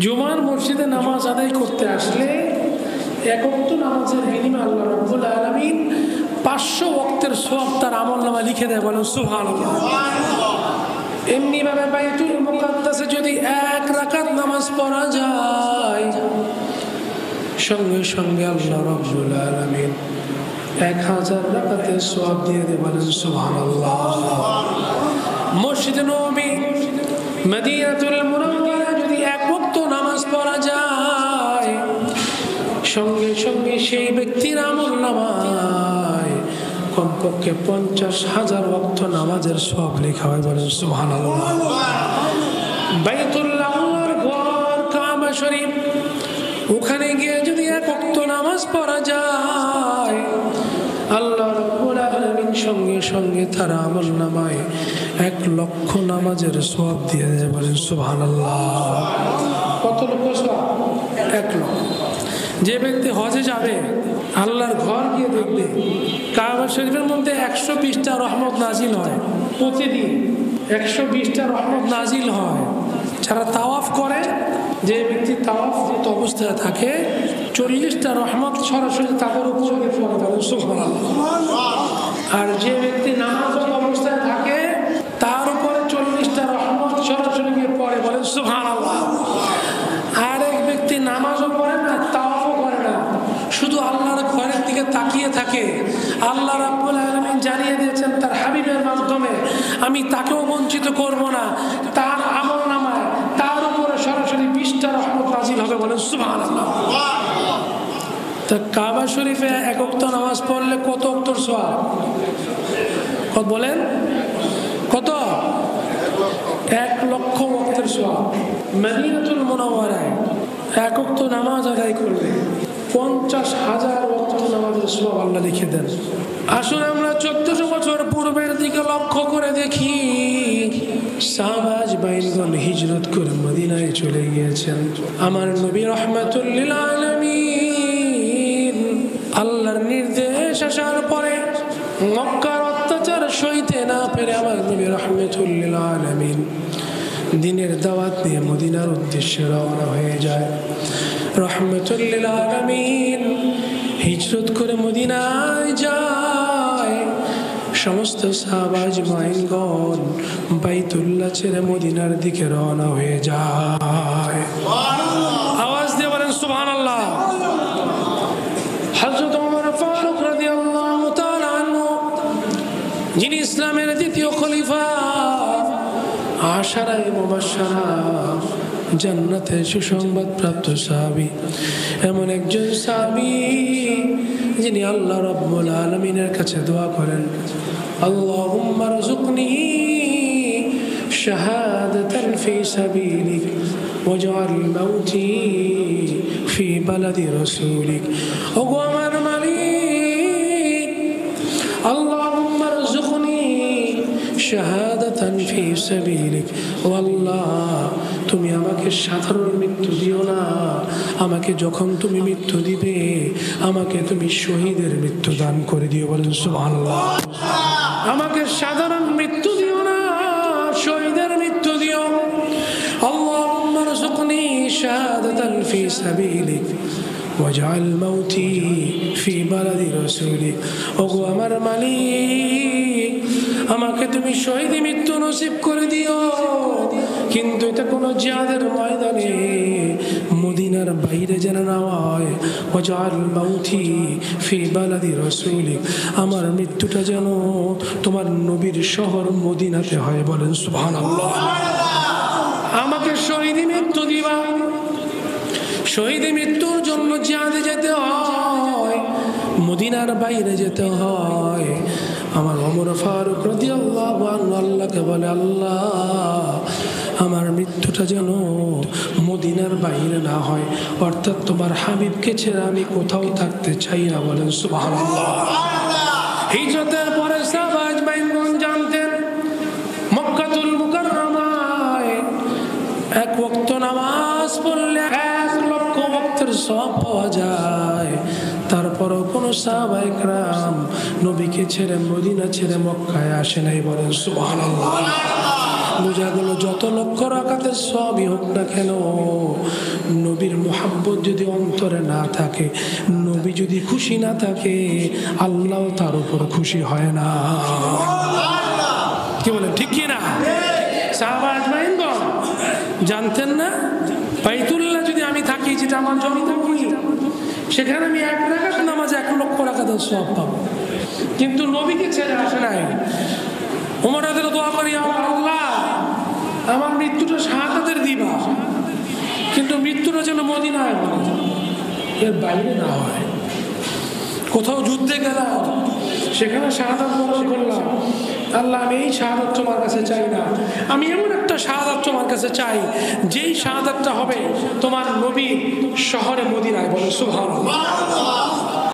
জুমার মসজিদে নামাজ আদায় করতে আসলে এক ওয়াক্ত নামাজের বিনিময়ে আল্লাহ রাব্বুল আলামিন 500 ওয়াক্তের সওয়াব তার আমলনামা লিখে দেয়। বলেন সুবহানাল্লাহ। এমনি ভাবে বাইতুল মুকাদ্দাসে যদি এক রাকাত নামাজ পড়া যায়, সঙ্গে সঙ্গে আল্লাহ রাব্বুল আলামিন 1000 রাকাতের সওয়াব দিয়ে দেয়। বলেন সুবহানাল্লাহ। মসজিদে নববী মদিনাতুল মুনাওয়ারা যদি এক ওয়াক্ত নামাজ পড়া যায়, সঙ্গে সঙ্গে সেই ব্যক্তির আমলনামায় কমপক্ষে 50,000 ওয়াক্ত নামাজের সওয়াব লেখা হয়। বলেন সুবহানাল্লাহ। বাইতুল্লাহর ঘর কাবা শরীফ, ওখানে গিয়ে যদি এক ওয়াক্ত নামাজ পড়া যায়, আল্লাহ রাব্বুল আলামিন সঙ্গে সঙ্গে তার আমলনামায় 1,00,000 নামাজের সওয়াব দিয়ে দেয়। বলেন সুবহানাল্লাহ। কত লক্ষ সওয়াব? 1,00,000। যে ব্যক্তি হজে যাবে, আল্লাহর ঘর গিয়ে দেখবে, কাবা শরীফের মধ্যে 120টা রহমত নাজিল হয় প্রতিদিন। 120টা রহমত নাজিল হয়। যারা তাওয়াফ করে, যে ব্যক্তি তাওয়াফ অবস্থায় থাকে, 40টা রহমত সরাসরি তাদের উপরে পড়ে। বলেন সুবহানাল্লাহ। আর যে ব্যক্তি নামাজ অবস্থায় থাকে, তার উপরে 40টা রহমত সরাসরি গিয়ে পড়ে। বলেন সুবহানাল্লাহ। আর এক ব্যক্তি নামাজও পড়ে না, তাওয়াফও করে না, শুধু আল্লাহর ঘরের দিকে তাকিয়ে থাকে। আল্লাহ রাব্বুল আলামিন জানিয়ে দিয়েছেন তার হাবিবের মাধ্যমে, আমি তাকেও বঞ্চিত করব না। তার আমলনামায় তার উপরে সরাসরি 20টা রহমত নাজিল হবে। বলেন সুবহানাল্লাহ। তা কাবা শরীফে এক ওয়াক্ত নামাজ পড়লে কত ওয়াক্তের সওয়াব? কত বলেন? কত? 1,00,000 ওয়াক্তের সওয়াব। মদিনাতুল মুনাওয়ারায় এক ওয়াক্ত নামাজ আদায় করলে 50,000 ওয়াক্ত নামাজের সওয়াব আল্লাহ লিখে দেন। আসুন আমরা 1400 বছর পূর্বের দিকে লক্ষ্য করে দেখি। সাহাবাজ বাইনগণ হিজরত করে মদিনায় চলে গিয়েছেন। আমার নবী রাহমাতুল লিল আলামিন আল্লাহর নির্দেশ আসার পরে মক্কার অত্যাচার সইতে না পেরে আমার নবী রাহমাতুল লিল আলামিন দিনের দাওয়াত নিয়ে মদিনার উদ্দেশ্যে রওনা হয়ে যায়। রাহমাতুল লিল আলামিন হিজরত করে মদিনায় যায়। সমস্ত সাহাবা আজমাইনগণ বাইতুল্লাহ ছেড়ে মদিনার দিকে রওনা হয়ে যায়। আওয়াজ দিয়ে বলেন সুবহানাল্লাহ। হযরত ওমর ফারুক রাদিয়াল্লাহু তাআলা আনহু, যিনি ইসলামের দ্বিতীয় খলিফা, আশারায়ে মুবাশশারা, জান্নাতের সুসংবাদ প্রাপ্ত সাহাবী, এমন একজন সাহাবী যিনি আল্লাহ রাব্বুল আলামিনের কাছে দোয়া করেন, আল্লাহুম্মা রযুকনি শাহাদাতান ফি সাবিলিক ওয়াজআল মাউতি ফি বালাদি রাসূলিক। ওগো আমার মালিক, আল্লাহুম্মা রযুকনি শাহাদাতান ফি সাবিলিক। ও আল্লাহ, তুমি আমাকে সাধারণ মৃত্যু দিও না, আমাকে যখন তুমি মৃত্যু দিবে, আমাকে তুমি শহীদের মৃত্যু দান করে দিও। বলেন সুবহানাল্লাহ। আমাকে সাধারণ মৃত্যু দিও না, শহীদের মৃত্যু দিও। আল্লাহুম্মা রযুকনি শাহাদাতান ফি সাবিলিক ওয়াজআল মাউতি ফি বালাদি রাসূলিক। ওগো আমার মালিক, আমাকে তুমি শহীদ মৃত্যু নসিব করে দিও, কিন্তু এটা কোনো জিহাদের ময়দানে, মদিনার বাইরে যেন না হয়। ওয়াজআল মাউতি ফি বালাদি রাসূলিক, আমার মৃত্যুটা যেন তোমার নবীর শহর মদিনাতে হয়। বলেন সুবহানাল্লাহ। আমাকে শহীদ মৃত্যু দিবা। শহীদ মৃত্যুর জন্য জিহাদে যেতে হয়, মদিনার বাইরে যেতে হয়। আমার ওমর ফারুক রাদিয়াল্লাহু আনহু আল্লাহকে বলে, আল্লাহ, আমার মৃত্যুটা যেন মদিনার বাইরে না হয়, অর্থাৎ তোমার হাবিবকে ছেড়ে আমি কোথাও থাকতে চাই না। বলেন সুবহানাল্লাহ। হিজরতের পরে সাহাবা আজমাইনগণ জানতেন মক্কাতুল মুকাররমায় এক ওয়াক্ত নামাজ পড়লে 1,00,000 ওয়াক্তের সওয়াব পাওয়া যায়। তারপরও কোন সাহাবায়ে কেরাম নবীকে ছেড়ে, মদিনা ছেড়ে মক্কায় আসে নাই। বলেন সুবহানাল্লাহ। বোঝা গেল যত লক্ষ রাকাতের সওয়াবই হোক না কেন, নবীর মুহাব্বত যদি অন্তরে না থাকে, নবী যদি খুশি না থাকে, আল্লাহ তার উপর খুশি হয় না। কি বলেন, ঠিক কি না? সাহাবা আজমাইনগণ জানতেন না, বাইতুল্লাহ যদি আমি থাকি, যেটা আমার জন্মভূমি, সেখানে আমি 1 রাকাত নামাজে 1 লক্ষ রাকাতের সওয়াব পাবো। কিন্তু নবীকে ছেড়ে আসে নাই। ওমর রাদিয়াল্লাহু দোয়া করি, আল্লাহ আমার মৃত্যুটা শাহাদাতের দিবা, কিন্তু মৃত্যুটা যেন মদিনায় হয়, এর বাইরে না হয়। কোথাও যুদ্ধে গেলাম, সেখানে শাহাদাত বরণ করলাম, আল্লাহ আমি এই শাহাদাত তোমার কাছে চাই না, আমি এমন একটা শাহাদাত তোমার কাছে চাই, যেই শাহাদাতটা হবে তোমার নবীর শহরে মদিনায়। বলে সুবহানাল্লাহ।